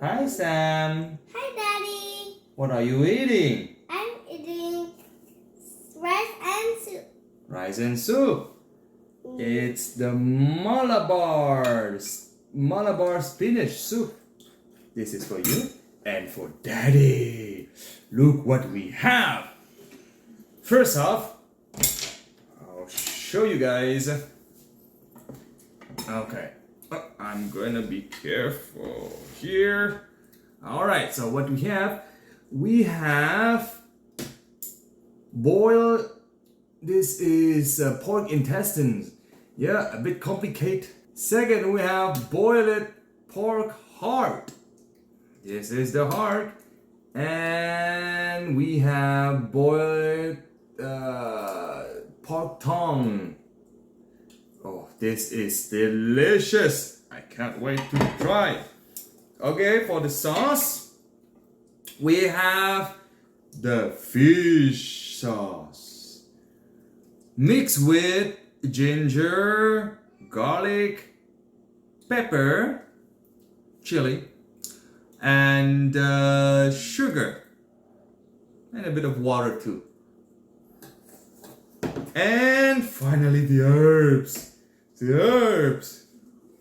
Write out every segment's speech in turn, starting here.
Hi Sam. Hi, Daddy. What are you eating? I'm eating rice and soup. Rice and soup. It's the Malabar spinach soup. This is for you and for Daddy. Look what we have. First off, I'll show you guys. Okay. Oh, I'm gonna be careful here. Alright, so what we have boiled, this is pork intestines. Yeah, a bit complicated. Second, we have boiled pork heart. This is the heart. And we have boiled pork tongue. Oh, this is delicious. I can't wait to try. Okay, for the sauce, we have the fish sauce mixed with ginger, garlic, pepper, chili, and sugar, and a bit of water too. And finally the herbs.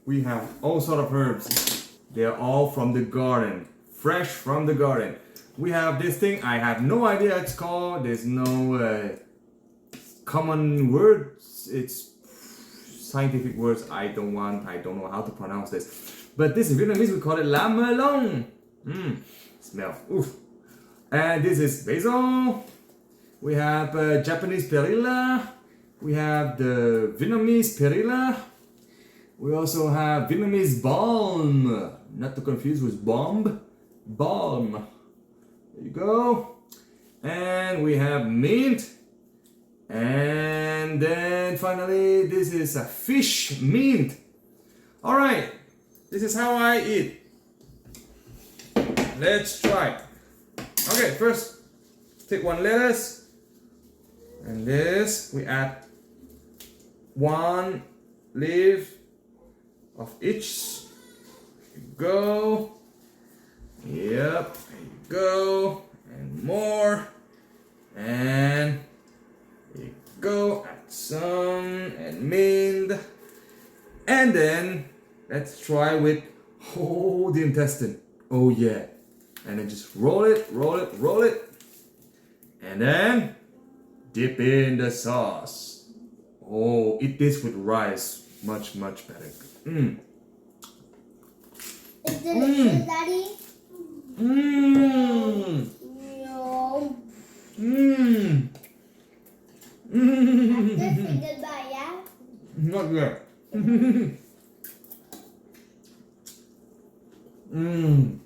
We have all sort of herbs. They're all from the garden, fresh from the garden. We have this thing, I have no idea what it's called. There's no common words. It's scientific words. I don't know how to pronounce this. But this in Vietnamese we call it la melon. Smell. Oof. And this is basil. We have Japanese perilla. We have the Vietnamese perilla. We also have Vietnamese balm. Not to confuse with bomb. Balm. There you go. And we have mint. And then finally, this is a fish mint. Alright, this is how I eat. Let's try. Okay, first, take one lettuce. And this, we add one leaf of each. There you go. Yep, there you go. And more. And there you go. Add some and mint. And then let's try with the intestine. Oh yeah. And then just roll it. And then dip in the sauce. Oh, eat this with rice. Much better. Is it delicious, Daddy? Mmm. Yum. After say goodbye, yeah? Not yet. Mmm.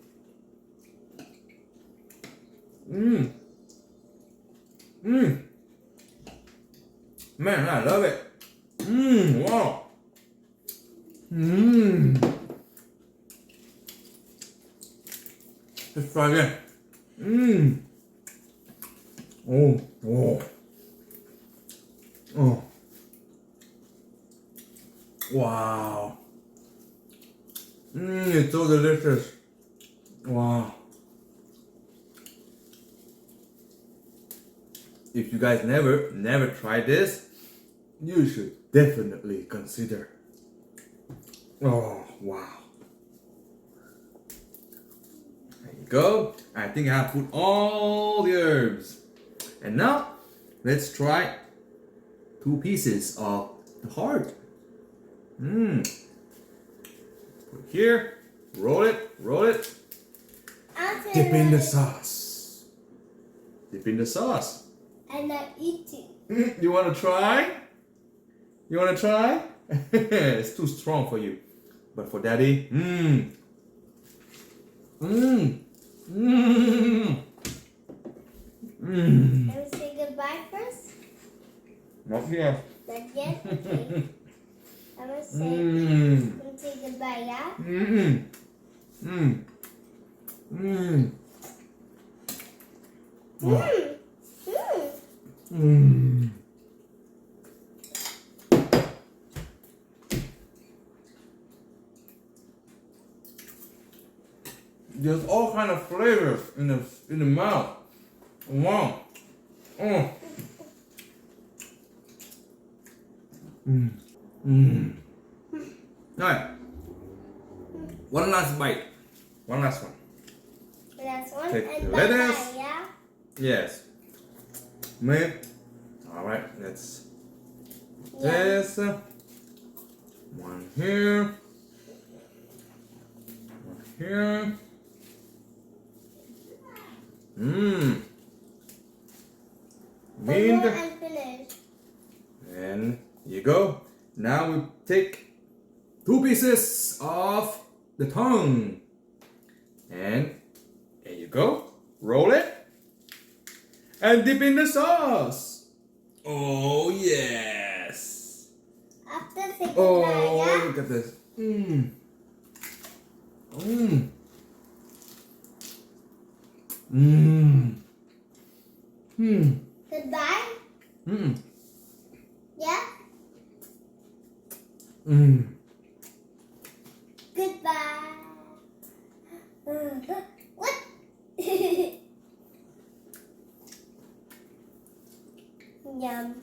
Man, I love it. Wow. Let's try again. Oh. Wow. It's so delicious. Wow. If you guys never tried this, you should definitely consider. Oh, wow. There you go. I think I have put all the herbs. And now, let's try 2 pieces of the heart. Put here, roll it. Dip in the sauce. I'm not eating. You want to try? It's too strong for you. But for Daddy, Can we say goodbye first? Not yet. Not yet? Okay. I'm gonna say goodbye, yeah? There's all kind of flavors in the mouth. Wow. Oh. Alright. One last bite. One last one. Last one. Take And the bye-bye, lettuce. yeah? Yes. Maybe. Alright, let's Yeah. this. One here. One here. Mmm. One more and finish. And here you go. Now we take 2 pieces of the tongue. And there you go. Roll it. And dip in the sauce. Oh, yes. After say goodbye, Oh, yeah? look at this. Mmm. Mmm. Mmm. Mmm. Goodbye? Mmm. Yeah? Mmm. Goodbye. What? Yum.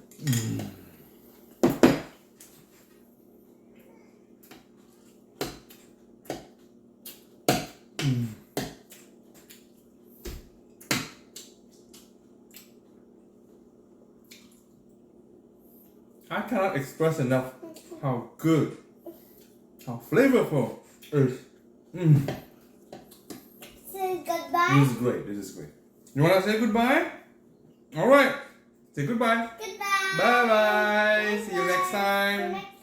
I cannot express enough how good, how flavorful it is. Mmm. Say goodbye. This is great. This is great. You want to say goodbye? All right. Say goodbye. Goodbye. Bye bye. See you Bye-bye. next See you time. next